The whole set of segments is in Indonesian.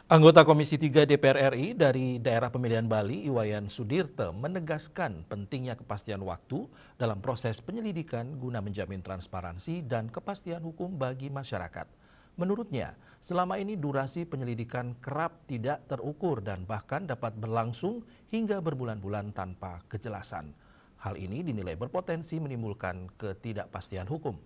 Anggota Komisi 3 DPR RI dari daerah pemilihan Bali, Iwayan Sudirte, menegaskan pentingnya kepastian waktu dalam proses penyelidikan guna menjamin transparansi dan kepastian hukum bagi masyarakat. Menurutnya, selama ini durasi penyelidikan kerap tidak terukur dan bahkan dapat berlangsung hingga berbulan-bulan tanpa kejelasan. Hal ini dinilai berpotensi menimbulkan ketidakpastian hukum.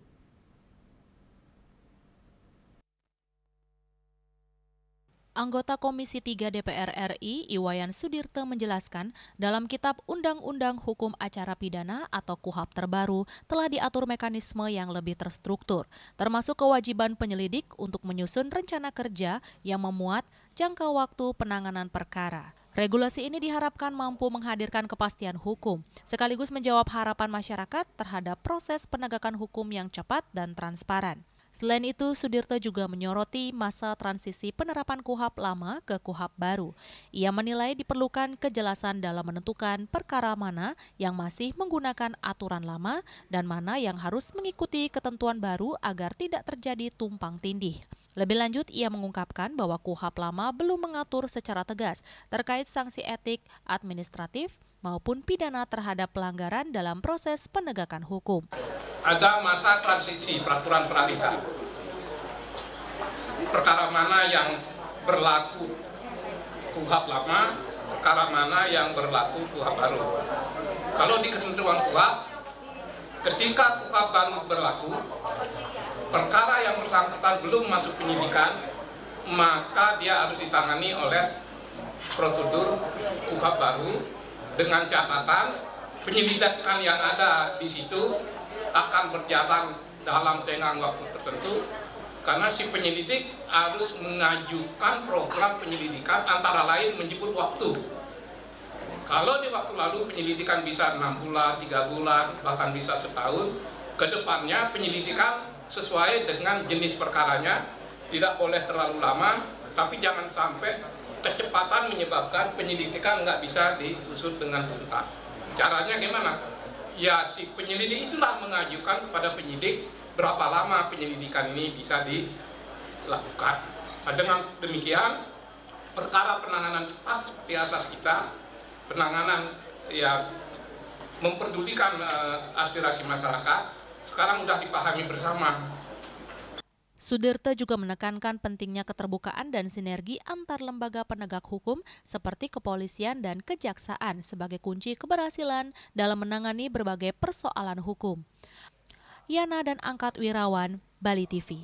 Anggota Komisi 3 DPR RI, Iwayan Sudirte menjelaskan, dalam Kitab Undang-Undang Hukum Acara Pidana atau KUHAP terbaru telah diatur mekanisme yang lebih terstruktur, termasuk kewajiban penyelidik untuk menyusun rencana kerja yang memuat jangka waktu penanganan perkara. Regulasi ini diharapkan mampu menghadirkan kepastian hukum, sekaligus menjawab harapan masyarakat terhadap proses penegakan hukum yang cepat dan transparan. Selain itu, Sudirte juga menyoroti masa transisi penerapan KUHAP lama ke KUHAP baru. Ia menilai diperlukan kejelasan dalam menentukan perkara mana yang masih menggunakan aturan lama dan mana yang harus mengikuti ketentuan baru agar tidak terjadi tumpang tindih. Lebih lanjut, ia mengungkapkan bahwa KUHAP lama belum mengatur secara tegas terkait sanksi etik, administratif, maupun pidana terhadap pelanggaran dalam proses penegakan hukum. Ada masa transisi peraturan peralihan. Perkara mana yang berlaku KUHAP lama, perkara mana yang berlaku KUHAP baru. Kalau di ketentuan KUHAP, ketika KUHAP baru berlaku, perkara yang bersangkutan belum masuk penyidikan, maka dia harus ditangani oleh prosedur KUHAP baru dengan catatan penyelidikan yang ada di situ akan berjalan dalam tenggang waktu tertentu, karena si penyelidik harus mengajukan program penyelidikan antara lain menyebut waktu. Kalau di waktu lalu penyelidikan bisa 6 bulan, 3 bulan, bahkan bisa setahun, ke depannya penyelidikan sesuai dengan jenis perkaranya, tidak boleh terlalu lama, tapi jangan sampai kecepatan menyebabkan penyelidikan nggak bisa diusut dengan tuntas. Caranya gimana? Ya, si penyelidik itulah mengajukan kepada penyidik berapa lama penyelidikan ini bisa dilakukan. Nah, dengan demikian, perkara penanganan cepat seperti asas kita, penanganan yang memperdulikan aspirasi masyarakat, sekarang sudah dipahami bersama. Sudirte juga menekankan pentingnya keterbukaan dan sinergi antar lembaga penegak hukum seperti kepolisian dan kejaksaan sebagai kunci keberhasilan dalam menangani berbagai persoalan hukum. Yana dan Angkat Wirawan, Bali TV.